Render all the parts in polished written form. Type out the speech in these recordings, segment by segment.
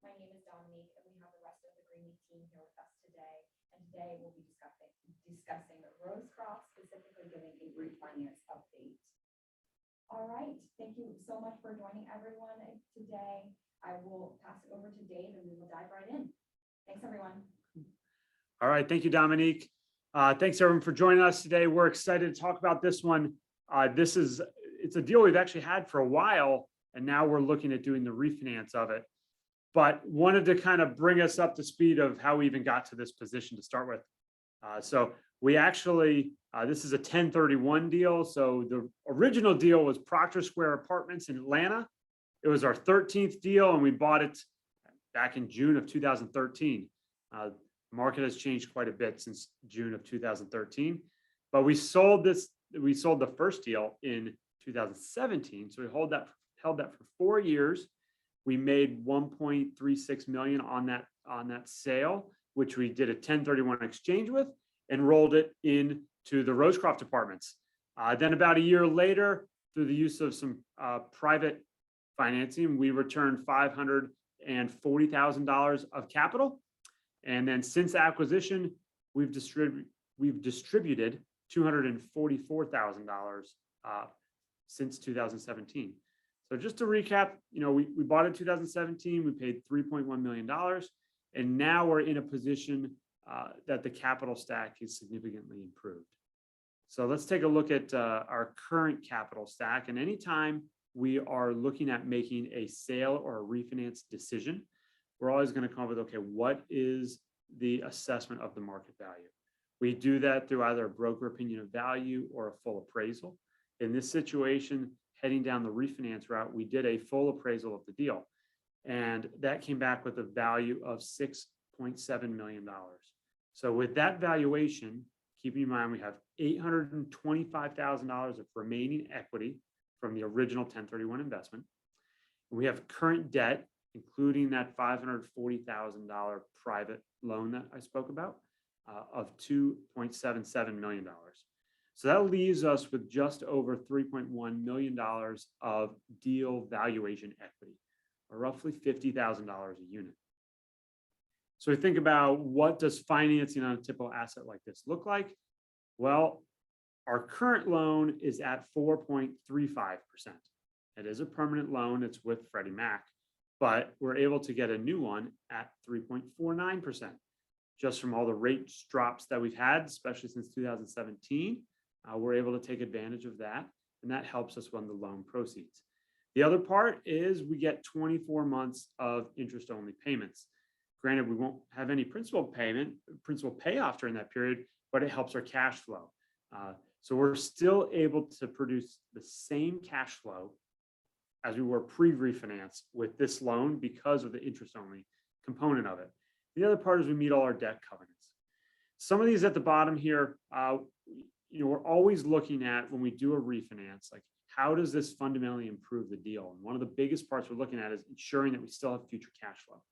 My name is Dominique, and we have the rest of the Greenleaf team here with us today. And today we'll be discussing the Rosecroft, specifically giving a refinance update. All right, thank you so much for joining everyone today. I will pass it over to Dave, and we will dive right in. Thanks, everyone. All right, thank you, Dominique. Thanks everyone for joining us today. We're excited to talk about this one. It's a deal we've actually had for a while, and now we're looking at doing the refinance of it. But wanted to kind of bring us up to speed of how we even got to this position to start with. So we actually, this is a 1031 deal. So the original deal was Proctor Square Apartments in Atlanta. It was our 13th deal, and we bought it back in June of 2013. Market has changed quite a bit since June of 2013, but we sold the first deal in 2017. So we held that for 4 years. We made 1.36 million on that sale, which we did a 1031 exchange with and rolled it into the Rosecroft apartments. Then about a year later, through the use of some private financing, we returned $540,000 of capital. And then since acquisition, we've distributed $244,000 since 2017. So just to recap, we bought it in 2017, we paid $3.1 million, and now we're in a position that the capital stack is significantly improved. So let's take a look at our current capital stack. And anytime we are looking at making a sale or a refinance decision, we're always going to come up with, okay, what is the assessment of the market value? We do that through either a broker opinion of value or a full appraisal. In this situation, heading down the refinance route, we did a full appraisal of the deal, and that came back with a value of $6.7 million. So with that valuation, keeping in mind we have $825,000 of remaining equity from the original 1031 investment. We have current debt, including that $540,000 private loan that I spoke about, of $2.77 million. So that leaves us with just over $3.1 million of deal valuation equity, or roughly $50,000 a unit. So we think about, what does financing on a typical asset like this look like? Well, our current loan is at 4.35%. It is a permanent loan. It's with Freddie Mac, but we're able to get a new one at 3.49%. Just from all the rate drops that we've had, especially since 2017, we're able to take advantage of that, and that helps us fund the loan proceeds. The other part is we get 24 months of interest-only payments. Granted, we won't have any principal payoff during that period, but it helps our cash flow. So we're still able to produce the same cash flow as we were pre-refinance with this loan because of the interest-only component of it. The other part is we meet all our debt covenants. Some of these at the bottom here, we're always looking at, when we do a refinance, like, how does this fundamentally improve the deal? And one of the biggest parts we're looking at is ensuring that we still have future cash flow.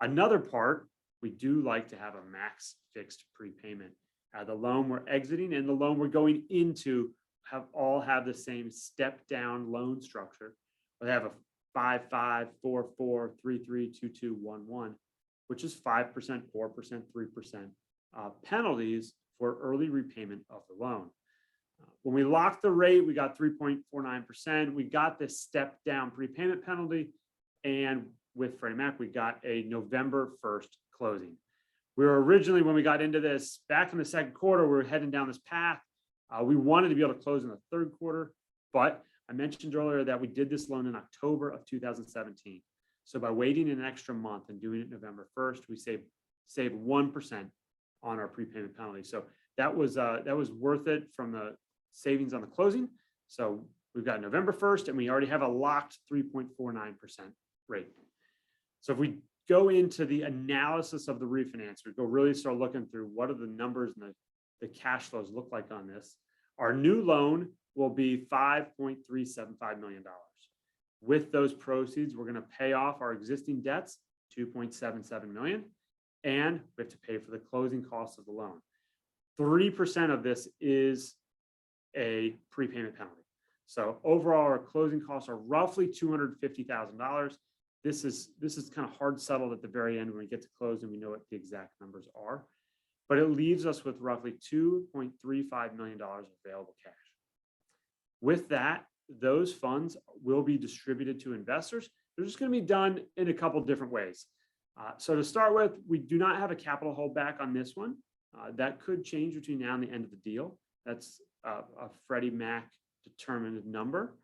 Another part, we do like to have a max fixed prepayment. The loan we're exiting and the loan we're going into all have the same step down loan structure. They have a 5.5, 4.4, 3.3, 2.2, 1.1, which is 5%, 4%, 3% penalties for early repayment of the loan. When we locked the rate, we got 3.49%. We got this step down prepayment penalty, and with Freddie Mac, we got a November 1st closing. We were originally, when we got into this back in the second quarter, we were heading down this path. We wanted to be able to close in the third quarter, but I mentioned earlier that we did this loan in October of 2017. So by waiting an extra month and doing it November 1st, we saved 1% on our prepayment penalty. So that was worth it from the savings on the closing. So we've got November 1st, and we already have a locked 3.49% rate. So if we go into the analysis of the refinance, we go really start looking through what are the numbers and the cash flows look like on this. Our new loan will be $5.375 million. With those proceeds, we're going to pay off our existing debts, $2.77 million, and we have to pay for the closing costs of the loan. 3% of this is a prepayment penalty. So overall, our closing costs are roughly $250,000. This is kind of hard settled at the very end when we get to close and we know what the exact numbers are. But it leaves us with roughly $2.35 million of available cash. With that, those funds will be distributed to investors. They're just going to be done in a couple different ways. So to start with, we do not have a capital holdback on this one. That could change between now and the end of the deal. That's a Freddie Mac determined number.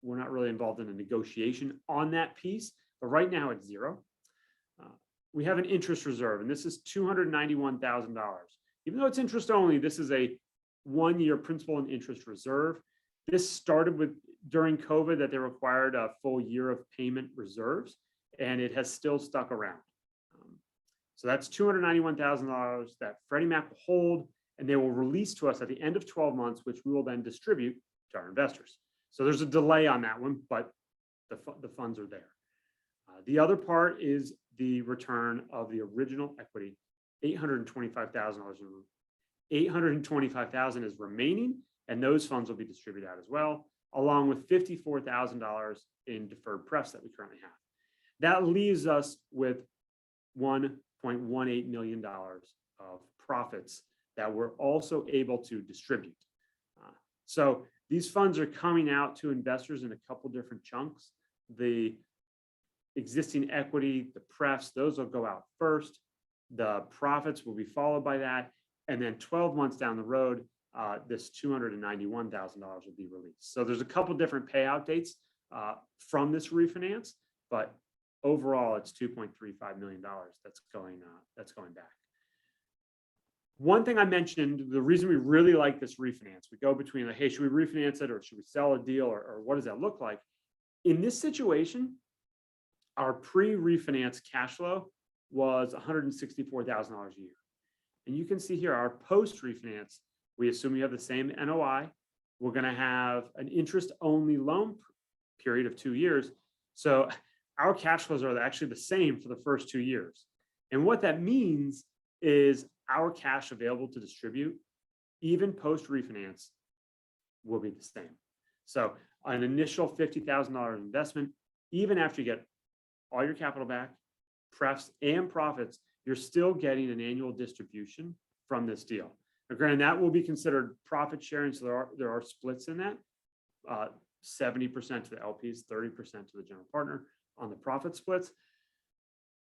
We're not really involved in a negotiation on that piece, but right now it's zero. We have an interest reserve, and this is $291,000. Even though it's interest only, this is a 1-year principal and interest reserve. This started with during COVID that they required a full year of payment reserves, and it has still stuck around. So that's $291,000 that Freddie Mac will hold, and they will release to us at the end of 12 months, which we will then distribute to our investors. So there's a delay on that one, but the funds are there. The other part is the return of the original equity, $825,000. $825,000 is remaining, and those funds will be distributed out as well, along with $54,000 in deferred prefs that we currently have. That leaves us with $1.18 million of profits that we're also able to distribute. So these funds are coming out to investors in a couple different chunks. The existing equity, the prefs, those will go out first. The profits will be followed by that. And then 12 months down the road, this $291,000 will be released. So there's a couple different payout dates from this refinance, but overall it's $2.35 million that's going back. One thing I mentioned, the reason we really like this refinance, we go between like, hey, should we refinance it or should we sell a deal or what does that look like? In this situation, our pre-refinance cash flow was $164,000 a year. And you can see here, our post-refinance, we assume we have the same NOI. We're going to have an interest-only loan period of 2 years. So our cash flows are actually the same for the first 2 years. And what that means is our cash available to distribute, even post-refinance, will be the same. So an initial $50,000 investment, even after you get all your capital back, prefs and profits, you're still getting an annual distribution from this deal. Now, granted, that will be considered profit sharing, so there are splits in that. 70% to the LPs, 30% to the general partner on the profit splits.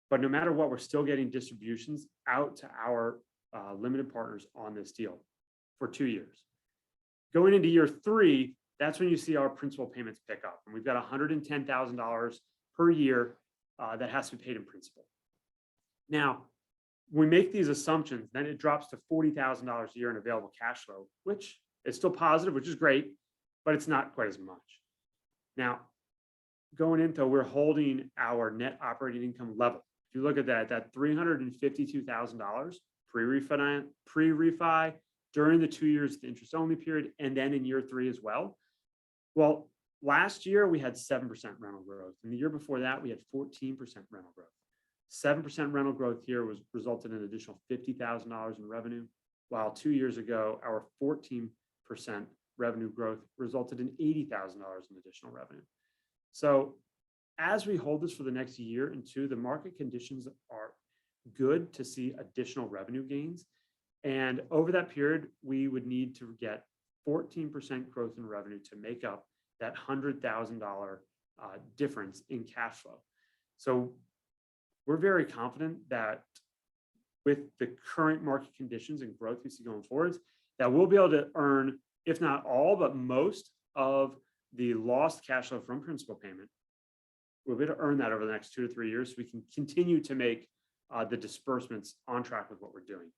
But no matter what, we're still getting distributions out to our limited partners on this deal for 2 years. Going into year 3, that's when you see our principal payments pick up. And we've got $110,000 per year that has to be paid in principal. Now, when we make these assumptions, then it drops to $40,000 a year in available cash flow, which is still positive, which is great, but it's not quite as much. Now, going into, we're holding our net operating income level. If you look at that $352,000 pre-refi during the 2 years of the interest only period, and then in year 3 as well. Well, last year we had 7% rental growth, and the year before that we had 14% rental growth. 7% rental growth here resulted in an additional $50,000 in revenue, while 2 years ago our 14% revenue growth resulted in $80,000 in additional revenue. So as we hold this for the next year and 2, the market conditions are good to see additional revenue gains. And over that period, we would need to get 14% growth in revenue to make up that $100,000 difference in cash flow. So we're very confident that with the current market conditions and growth we see going forwards, that we'll be able to earn, if not all, but most of the lost cash flow from principal payment. We'll be able to earn that over the next 2 to 3 years so we can continue to make the disbursements on track with what we're doing.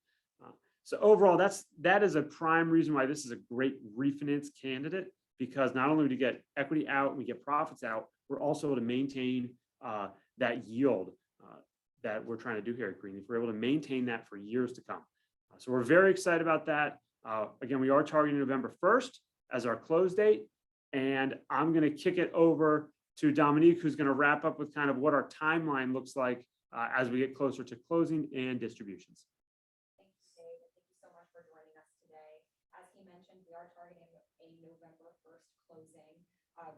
So overall, that is a prime reason why this is a great refinance candidate, because not only do we get equity out and we get profits out, we're also able to maintain that yield that we're trying to do here at Greenleaf. We're able to maintain that for years to come. So we're very excited about that. Again, we are targeting November 1st as our close date. And I'm going to kick it over to Dominique, who's going to wrap up with kind of what our timeline looks like as we get closer to closing and distributions. Thank you, Dave. Thank you so much for joining us today. As he mentioned, we are targeting a November 1st closing,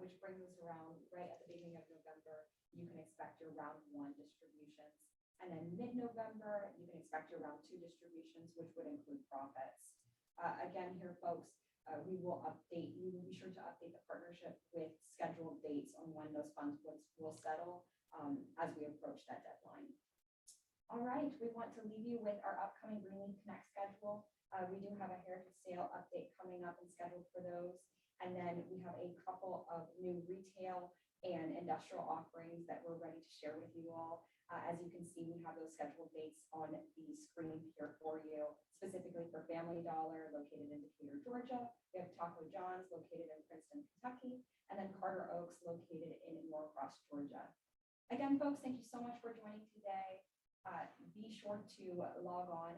which brings us around right at the beginning of November. you can expect your round 1 distributions. And then mid-November, you can expect your round 2 distributions, which would include profits. Again, here, folks, we will be sure to update the partnership with scheduled dates on when those funds will settle as we approach that deadline. All right, we want to leave you with our upcoming Greenleaf Connect schedule. We do have a heritage sale update coming up and scheduled for those. And then we have a couple of new retail and industrial offerings that we're ready to share with you all. As you can see, we have those scheduled dates on the screen here for you, specifically for Family Dollar located in Decatur, Georgia. We have Taco John's located in Princeton, Kentucky, and then Carter Oaks located in Norcross, Georgia. Again, folks, thank you so much for joining today. Be sure to log on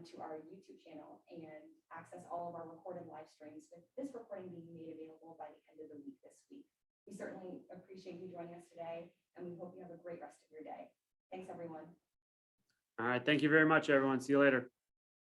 to our YouTube channel and access all of our recorded live streams, with this recording being made available by the end of the week this week. We certainly appreciate you joining us today, and we hope you have a great rest of your day. Thanks, everyone. All right. Thank you very much, everyone. See you later.